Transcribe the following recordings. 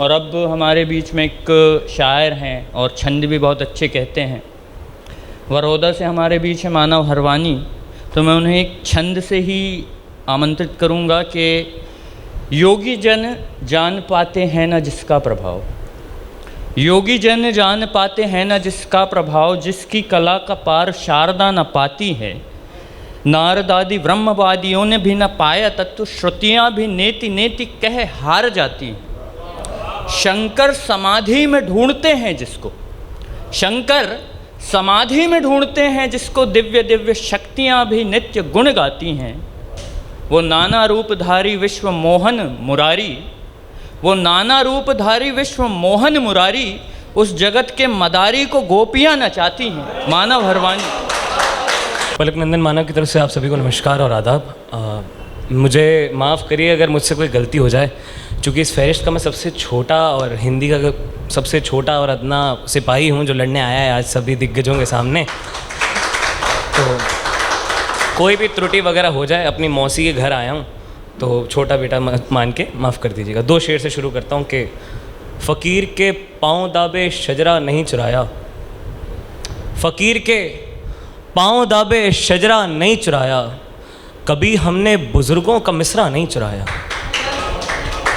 और अब हमारे बीच में एक शायर हैं और छंद भी बहुत अच्छे कहते हैं। बड़ौदा से हमारे बीच है मानव हरवानी, तो मैं उन्हें एक छंद से ही आमंत्रित करूंगा कि योगी जन जान पाते हैं ना जिसका प्रभाव, योगी जन जान पाते हैं ना जिसका प्रभाव, जिसकी कला का पार शारदा न पाती है। नारद आदि ब्रह्मवादियों ने भी न पाया तत्व, श्रुतियाँ भी नेति नेति कह हार जाती हैं। शंकर समाधि में ढूंढते हैं जिसको, शंकर समाधि में ढूंढते हैं जिसको, दिव्य दिव्य शक्तियाँ भी नित्य गुण गाती हैं। वो नाना रूपधारी विश्व मोहन मुरारी, वो नाना रूपधारी विश्व मोहन मुरारी, उस जगत के मदारी को गोपियाँ नचाती हैं। मानव हरवानी। पलक नंदन मानव की तरफ से आप सभी को नमस्कार और आदाब। मुझे माफ़ करिए अगर मुझसे कोई गलती हो जाए, क्योंकि इस फहरिस्त का मैं सबसे छोटा और हिंदी का सबसे छोटा और अदना सिपाही हूँ जो लड़ने आया है आज सभी दिग्गजों के सामने। तो कोई भी त्रुटि वगैरह हो जाए, अपनी मौसी के घर आया हूँ तो छोटा बेटा मान के माफ़ कर दीजिएगा। 2 शेर से शुरू करता हूँ कि फ़कीर के पाँव दाबे शजरा नहीं चुराया, फ़कीर के पाँव दाबे शजरा नहीं चुराया, कभी हमने बुज़ुर्गों का मिसरा नहीं चुराया,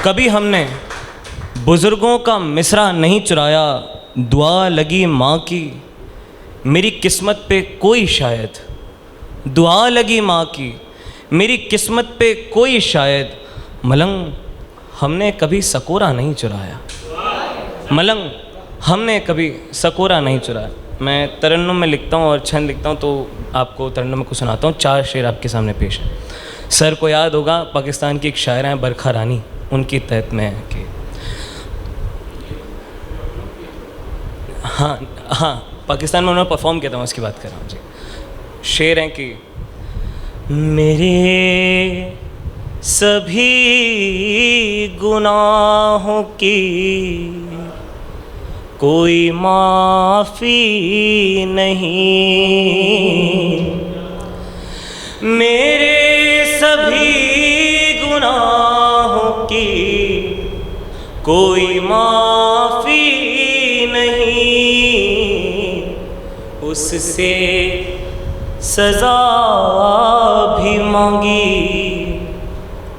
कभी हमने बुज़ुर्गों का मिसरा नहीं चुराया। दुआ लगी माँ की मेरी किस्मत पे कोई शायद, दुआ लगी माँ की मेरी किस्मत पे कोई शायद, मलंग हमने कभी सकोरा नहीं चुराया, मलंग हमने कभी सकोरा नहीं चुराया। मैं तरन्नुम में लिखता हूँ और छंद लिखता हूँ, तो आपको तरन्नुम को सुनाता हूँ। 4 शेर आपके सामने पेश है। सर को याद होगा, पाकिस्तान की एक शायर हैं बरखा रानी, उनकी तहत में है कि हाँ पाकिस्तान में उन्होंने परफॉर्म किया था, मैं उसकी बात कर रहा हूँ जी। शेर हैं कि मेरे सभी गुनाहों की कोई माफ़ी नहीं, मेरे सभी गुनाहों की कोई माफ़ी नहीं, उससे सज़ा भी मांगी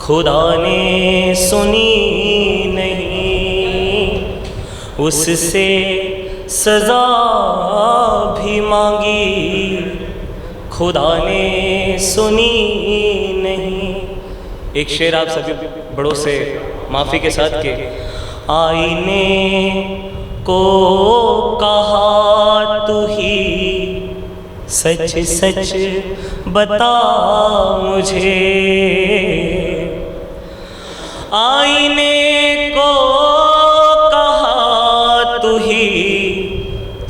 खुदा ने सुनी नहीं, उससे सज़ा भी मांगी खुदा ने सुनी नहीं। एक शेर आप सभी बड़ों से माफ़ी के साथ के आईने को कहा तू ही सच सच बता मुझे, आईने को कहा तू ही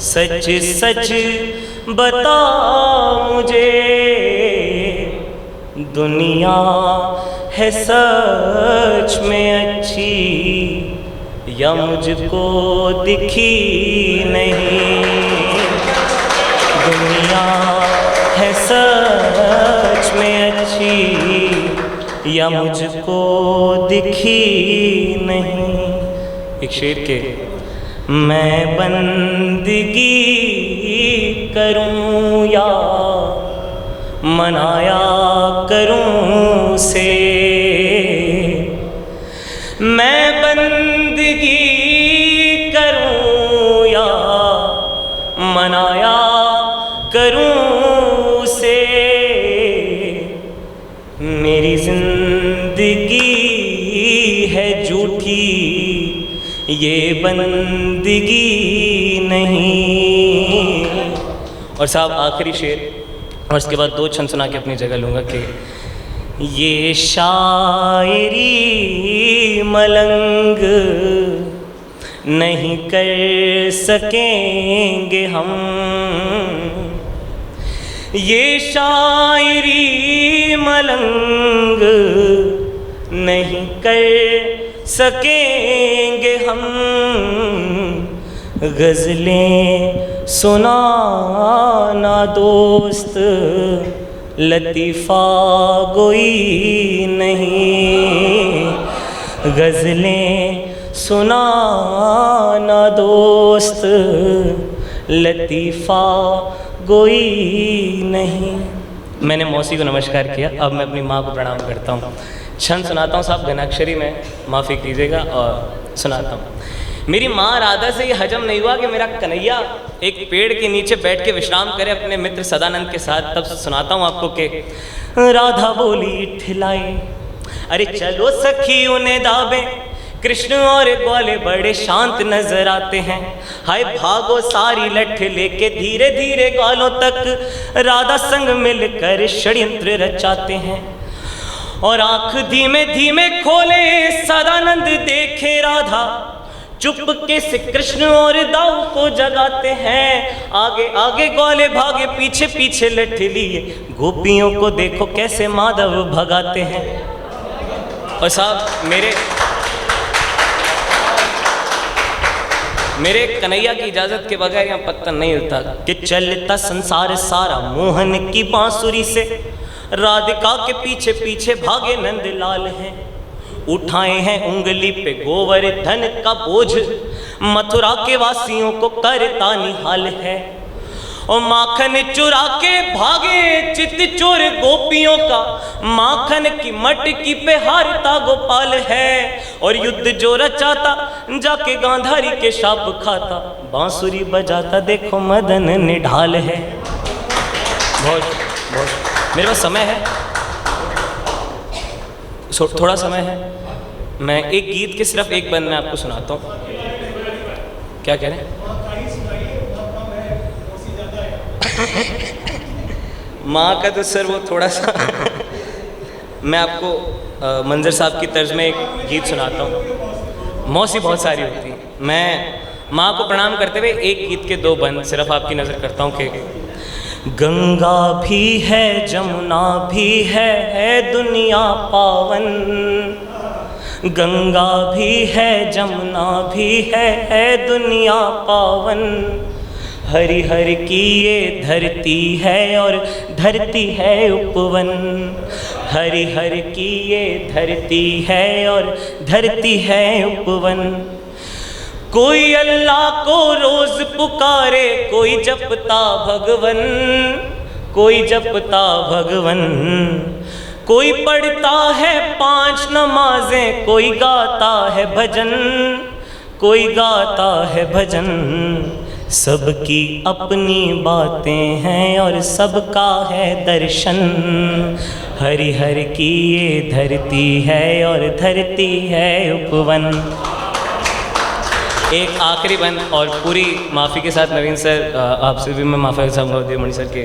सच सच बता मुझे, दुनिया है सच में अच्छी या मुझको दिखी नहीं, दुनिया है सच में अच्छी या मुझको दिखी नहीं। एक शेर के मैं बंदगी करूं या मनाया करूं से, मैं बंदगी करूं या मनाया करूं से, मेरी जिंदगी है झूठी ये बंदगी नहीं। और साहब आखिरी शेर, और उसके बाद 2 छंद सुना के अपनी जगह लूँगा कि ये शायरी मलंग नहीं कर सकेंगे हम, ये शायरी मलंग नहीं कर सकेंगे हम, गज़लें सुनाना दोस्त लतीफ़ा गोई नहीं, गज़लें सुनाना दोस्त लतीफ़ा कोई नहीं। मैंने मौसी को नमस्कार किया, अब मैं अपनी माँ को प्रणाम करता हूँ। छंद सुनाता हूँ साहब, घनाक्षरी में माफ़ी कीजिएगा, और सुनाता हूँ। मेरी माँ राधा से ये हजम नहीं हुआ कि मेरा कन्हैया एक पेड़ के नीचे बैठ के विश्राम करे अपने मित्र सदानंद के साथ। तब सुनाता हूँ आपको कि राधा बोली ठिलाई, अरे चलो सखी उन्हें दाबे, कृष्ण और ग्वाले बड़े शांत नजर आते हैं। हाय भागो सारी लठ लेके धीरे धीरे ग्वालों तक राधा संग मिलकर षड्यंत्र रचाते हैं। और आंख धीमे धीमे खोले सदानंद देखे राधा, चुपके से कृष्ण और दाऊ को जगाते हैं। आगे आगे ग्वाले भागे, पीछे पीछे लठ लिए, गोपियों को देखो कैसे माधव भगाते हैं। और साहब मेरे कन्हैया की इजाजत के बगैर यहाँ पत्ता नहीं हिलता कि चलता संसार सारा मोहन की बांसुरी से, राधिका के पीछे पीछे भागे नंदलाल हैं। उठाए हैं उंगली पे गोवर्धन का बोझ, मथुरा के वासियों को करता निहाल है। और माखन चुरा के भागे चित चोर गोपियों का, माखन की मटकी पे हारता गोपाल है। और युद्ध जो रचाता जाके गांधारी के शाप खाता, बांसुरी बजाता देखो मदन निढाल है। बहुत मेरे पास समय है, थोड़ा समय है, मैं एक गीत के सिर्फ एक बंद में आपको सुनाता हूँ। क्या कह रहे हैं? माँ का तो सर वो थोड़ा सा मैं आपको मंजर साहब की तर्ज में एक गीत सुनाता हूँ। मौसी बहुत सारी होती हैं, मैं माँ को प्रणाम करते हुए एक गीत के दो बंद सिर्फ आपकी नज़र करता हूँ कि गंगा भी है जमुना भी है दुनिया पावन, गंगा भी है जमुना भी है दुनिया पावन। हरि हरि की ये धरती है और धरती है उपवन, हरि हरि की ये धरती है और धरती है उपवन। कोई अल्लाह को रोज पुकारे, कोई जपता भगवन, कोई जपता भगवन। कोई पढ़ता है 5 नमाजें, कोई गाता है भजन, कोई गाता है भजन। सबकी अपनी बातें हैं और सबका है दर्शन, हरि हरि की ये धरती है और धरती है उपवन। एक आखिरी बंद और पूरी माफ़ी के साथ नवीन सर आपसे भी मैं माफ़ी चाहूँगा मणि सर के।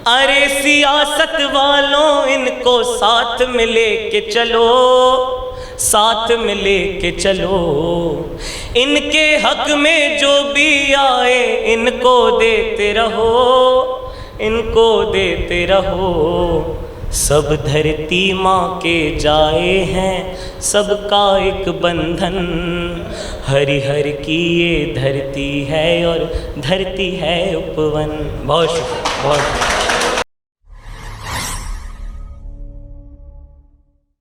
अरे सियासत वालों इनको साथ में लेके चलो, साथ में लेके चलो। इनके हक में जो भी आए इनको देते रहो, इनको देते रहो। सब धरती माँ के जाए हैं सबका एक बंधन, हरि हरि की ये धरती है और धरती है उपवन। बहुत शुक्रिया, बहुत